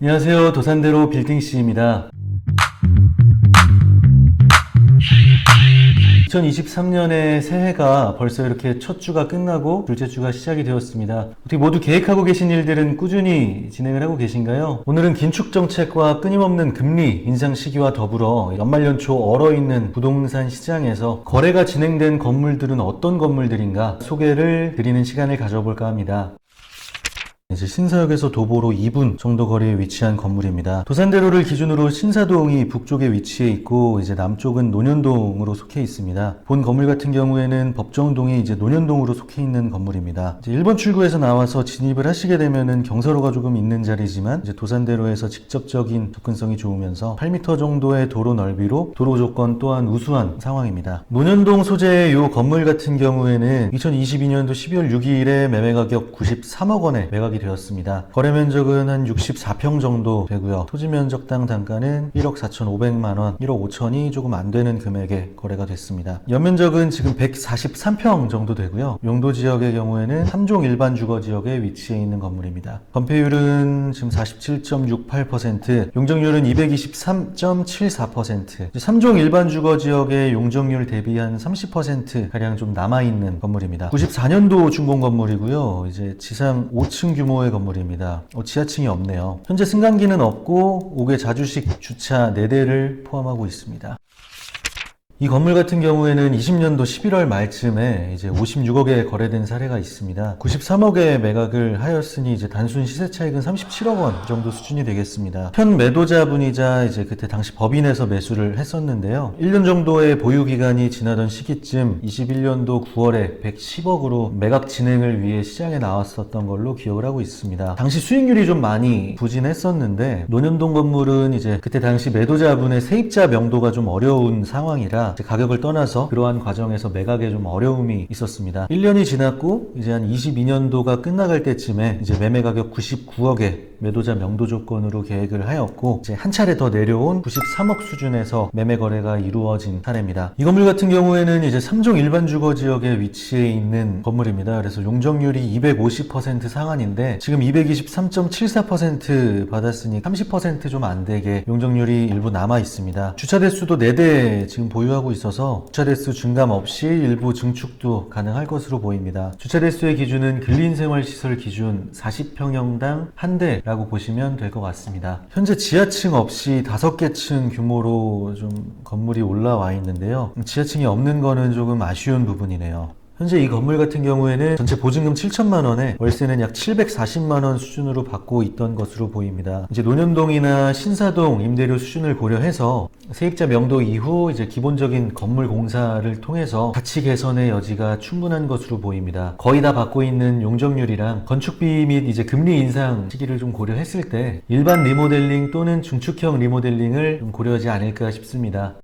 안녕하세요. 도산대로 빌딩C입니다. 2023년의 새해가 벌써 이렇게 첫 주가 끝나고 둘째 주가 시작이 되었습니다. 어떻게 모두 계획하고 계신 일들은 꾸준히 진행을 하고 계신가요? 오늘은 긴축 정책과 끊임없는 금리 인상 시기와 더불어 연말 연초 얼어있는 부동산 시장에서 거래가 진행된 건물들은 어떤 건물들인가 소개를 드리는 시간을 가져볼까 합니다. 이제 신사역에서 도보로 2분 정도 거리에 위치한 건물입니다. 도산대로를 기준으로 신사동이 북쪽에 위치해 있고 이제 남쪽은 논현동으로 속해 있습니다. 본 건물 같은 경우에는 법정동이 이제 논현동으로 속해 있는 건물입니다. 이제 1번 출구에서 나와서 진입을 하시게 되면은 경사로가 조금 있는 자리지만 이제 도산대로에서 직접적인 접근성이 좋으면서 8m 정도의 도로 넓이로 도로 조건 또한 우수한 상황입니다. 논현동 소재의 이 건물 같은 경우에는 2022년도 12월 6일에 매매 가격 93억 원에 매각이 되었습니다. 거래 면적은 한 64평 정도 되고요. 토지 면적당 단가는 1억 4,500만 원, 1억 5천이 조금 안 되는 금액에 거래가 됐습니다. 연면적은 지금 143평 정도 되고요. 용도 지역의 경우에는 3종 일반 주거 지역에 위치해 있는 건물입니다. 건폐율은 지금 47.68%, 용적률은 223.74%, 3종 일반 주거 지역의 용적률 대비 한 30% 가량 좀 남아있는 건물입니다. 94년도 준공 건물이고요. 이제 지상 5층 규모의 건물입니다. 지하층이 없네요. 현재 승강기는 없고 5개 자주식 주차 4대를 포함하고 있습니다. 이 건물 같은 경우에는 20년도 11월 말쯤에 이제 56억에 거래된 사례가 있습니다. 93억에 매각을 하였으니 이제 단순 시세 차익은 37억 원 정도 수준이 되겠습니다. 현 매도자분이자 이제 그때 당시 법인에서 매수를 했었는데요. 1년 정도의 보유 기간이 지나던 시기쯤 21년도 9월에 110억으로 매각 진행을 위해 시장에 나왔었던 걸로 기억을 하고 있습니다. 당시 수익률이 좀 많이 부진했었는데 논현동 건물은 이제 그때 당시 매도자분의 세입자 명도가 좀 어려운 상황이라 가격을 떠나서 그러한 과정에서 매각에 좀 어려움이 있었습니다. 1년이 지났고 이제 한 22년도가 끝나갈 때쯤에 이제 매매 가격 99억에 매도자 명도 조건으로 계획을 하였고 이제 한 차례 더 내려온 93억 수준에서 매매 거래가 이루어진 사례입니다. 이 건물 같은 경우에는 이제 3종 일반 주거 지역에 위치해 있는 건물입니다. 그래서 용적률이 250% 상한인데 지금 223.74% 받았으니 30% 좀 안 되게 용적률이 일부 남아 있습니다. 주차 대수도 4대 지금 보유하고 있어서 주차 대수 증감 없이 일부 증축도 가능할 것으로 보입니다. 주차 대수의 기준은 근린생활시설 기준 40평형당 1대 라고 보시면 될 것 같습니다. 현재 지하층 없이 5개 층 규모로 좀 건물이 올라와 있는데요. 지하층이 없는 거는 조금 아쉬운 부분이네요. 현재 이 건물 같은 경우에는 전체 보증금 7천만 원에 월세는 약 740만 원 수준으로 받고 있던 것으로 보입니다. 이제 논현동이나 신사동 임대료 수준을 고려해서 세입자 명도 이후 이제 기본적인 건물 공사를 통해서 가치 개선의 여지가 충분한 것으로 보입니다. 거의 다 받고 있는 용적률이랑 건축비 및 이제 금리 인상 시기를 좀 고려했을 때 일반 리모델링 또는 중축형 리모델링을 좀 고려하지 않을까 싶습니다.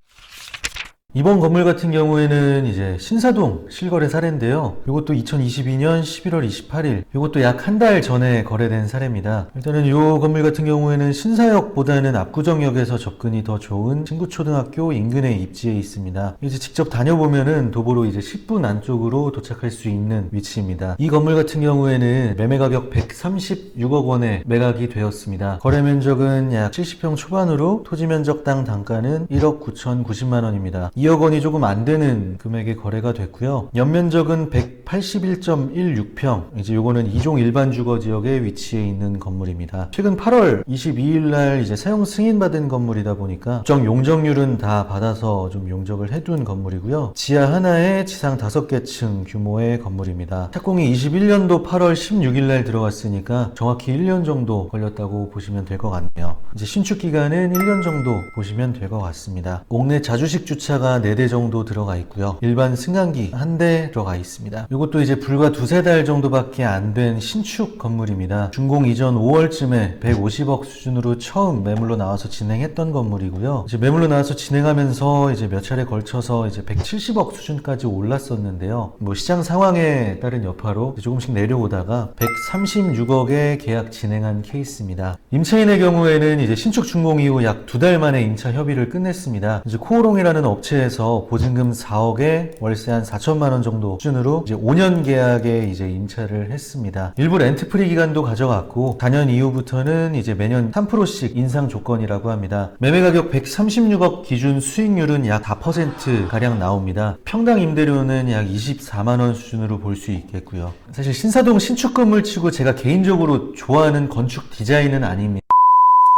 이번 건물 같은 경우에는 이제 신사동 실거래 사례인데요. 이것도 2022년 11월 28일, 이것도 약 한 달 전에 거래된 사례입니다. 일단은 이 건물 같은 경우에는 신사역보다는 압구정역에서 접근이 더 좋은 친구초등학교 인근에 입지해 있습니다. 이제 직접 다녀보면은 도보로 이제 10분 안쪽으로 도착할 수 있는 위치입니다. 이 건물 같은 경우에는 매매 가격 136억 원에 매각이 되었습니다. 거래 면적은 약 70평 초반으로 토지 면적당 단가는 1억 9,090만 원입니다. 2억 원이 조금 안 되는 금액에 거래가 됐고요. 연면적은 181.16평. 이제 요거는 2종 일반 주거 지역에 위치해 있는 건물입니다. 최근 8월 22일 날 이제 사용 승인받은 건물이다 보니까 정 용적률은 다 받아서 좀 용적을 해둔 건물이고요. 지하 하나에 지상 5개 층 규모의 건물입니다. 착공이 21년도 8월 16일 날 들어갔으니까 정확히 1년 정도 걸렸다고 보시면 될 것 같네요. 이제 신축 기간은 1년 정도 보시면 될 것 같습니다. 옥내 자주식 주차가 4대 정도 들어가 있고요. 일반 승강기 1대 들어가 있습니다. 이것도 이제 불과 2-3달 정도밖에 안 된 신축 건물입니다. 준공 이전 5월쯤에 150억 수준으로 처음 매물로 나와서 진행했던 건물이고요. 이제 매물로 나와서 진행하면서 이제 몇 차례 걸쳐서 이제 170억 수준까지 올랐었는데요. 뭐 시장 상황에 따른 여파로 조금씩 내려오다가 136억에 계약 진행한 케이스입니다. 임차인의 경우에는 이제 신축 준공 이후 약 2달 만에 임차 협의를 끝냈습니다. 이제 코오롱이라는 업체 아파트에서 보증금 4억에 월세 한 4천만 원 정도 수준으로 이제 5년 계약에 이제 임차를 했습니다. 일부 렌트 프리 기간도 가져갔고 4년 이후부터는 이제 매년 3%씩 인상 조건이라고 합니다. 매매 가격 136억 기준 수익률은 약 4% 가량 나옵니다. 평당 임대료는 약 24만 원 수준으로 볼 수 있겠고요. 사실 신사동 신축 건물 치고 제가 개인적으로 좋아하는 건축 디자인은 아닙니다.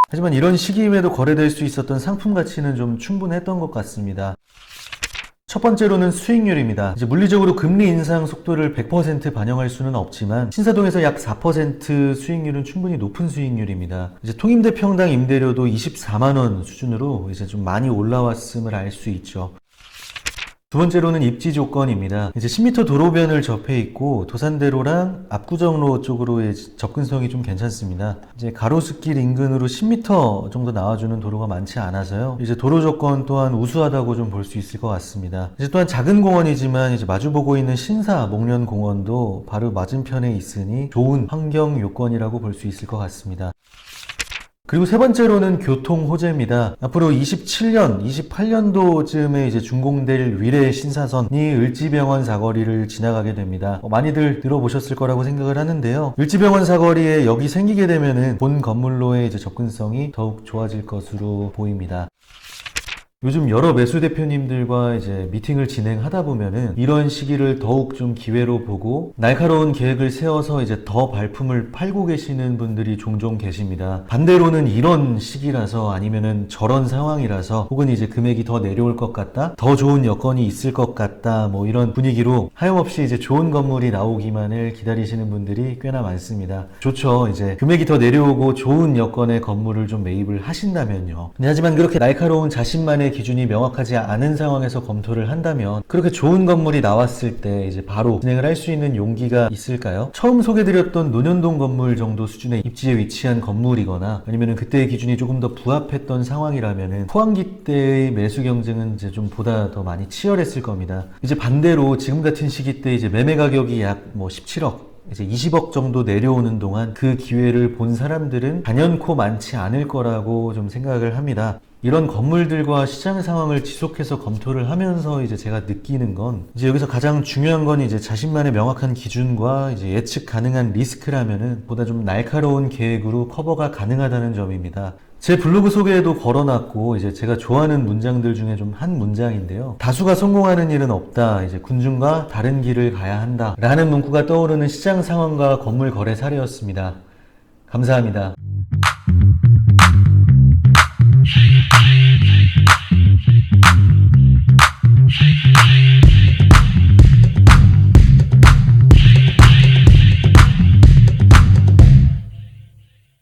하지만 이런 시기임에도 거래될 수 있었던 상품 가치는 좀 충분했던 것 같습니다. 첫 번째로는 수익률입니다. 이제 물리적으로 금리 인상 속도를 100% 반영할 수는 없지만 신사동에서 약 4% 수익률은 충분히 높은 수익률입니다. 이제 통임대 평당 임대료도 24만 원 수준으로 이제 좀 많이 올라왔음을 알 수 있죠. 두 번째로는 입지 조건입니다. 이제 10m 도로변을 접해 있고 도산대로랑 압구정로 쪽으로의 접근성이 좀 괜찮습니다. 이제 가로수길 인근으로 10m 정도 나와주는 도로가 많지 않아서요. 이제 도로 조건 또한 우수하다고 좀 볼 수 있을 것 같습니다. 이제 또한 작은 공원이지만 이제 마주보고 있는 신사 목련공원도 바로 맞은편에 있으니 좋은 환경 요건이라고 볼 수 있을 것 같습니다. 그리고 세 번째로는 교통 호재입니다. 앞으로 27년, 28년도쯤에 이제 준공될 위례 신사선이 을지병원 사거리를 지나가게 됩니다. 많이들 들어보셨을 거라고 생각을 하는데요. 을지병원 사거리에 여기 생기게 되면은 본 건물로의 이제 접근성이 더욱 좋아질 것으로 보입니다. 요즘 여러 매수 대표님들과 이제 미팅을 진행하다 보면은 이런 시기를 더욱 좀 기회로 보고 날카로운 계획을 세워서 이제 더 발품을 팔고 계시는 분들이 종종 계십니다. 반대로는 이런 시기라서 아니면은 저런 상황이라서 혹은 이제 금액이 더 내려올 것 같다, 더 좋은 여건이 있을 것 같다, 뭐 이런 분위기로 하염없이 이제 좋은 건물이 나오기만을 기다리시는 분들이 꽤나 많습니다. 좋죠. 이제 금액이 더 내려오고 좋은 여건의 건물을 좀 매입을 하신다면요. 하지만 그렇게 날카로운 자신만의 기준이 명확하지 않은 상황에서 검토를 한다면 그렇게 좋은 건물이 나왔을 때 이제 바로 진행을 할 수 있는 용기가 있을까요? 처음 소개드렸던 논현동 건물 정도 수준의 입지에 위치한 건물이거나 아니면 그때의 기준이 조금 더 부합했던 상황이라면 포항기 때의 매수 경쟁은 이제 좀 보다 더 많이 치열했을 겁니다. 이제 반대로 지금 같은 시기 때 이제 매매 가격이 약 17억 이제 20억 정도 내려오는 동안 그 기회를 본 사람들은 단연코 많지 않을 거라고 좀 생각을 합니다. 이런 건물들과 시장 상황을 지속해서 검토를 하면서 이제 제가 느끼는 건 이제 여기서 가장 중요한 건 이제 자신만의 명확한 기준과 이제 예측 가능한 리스크라면은 보다 좀 날카로운 계획으로 커버가 가능하다는 점입니다. 제 블로그 소개에도 걸어놨고 이제 제가 좋아하는 문장들 중에 좀 한 문장인데요. 다수가 성공하는 일은 없다. 이제 군중과 다른 길을 가야 한다. 라는 문구가 떠오르는 시장 상황과 건물 거래 사례였습니다. 감사합니다.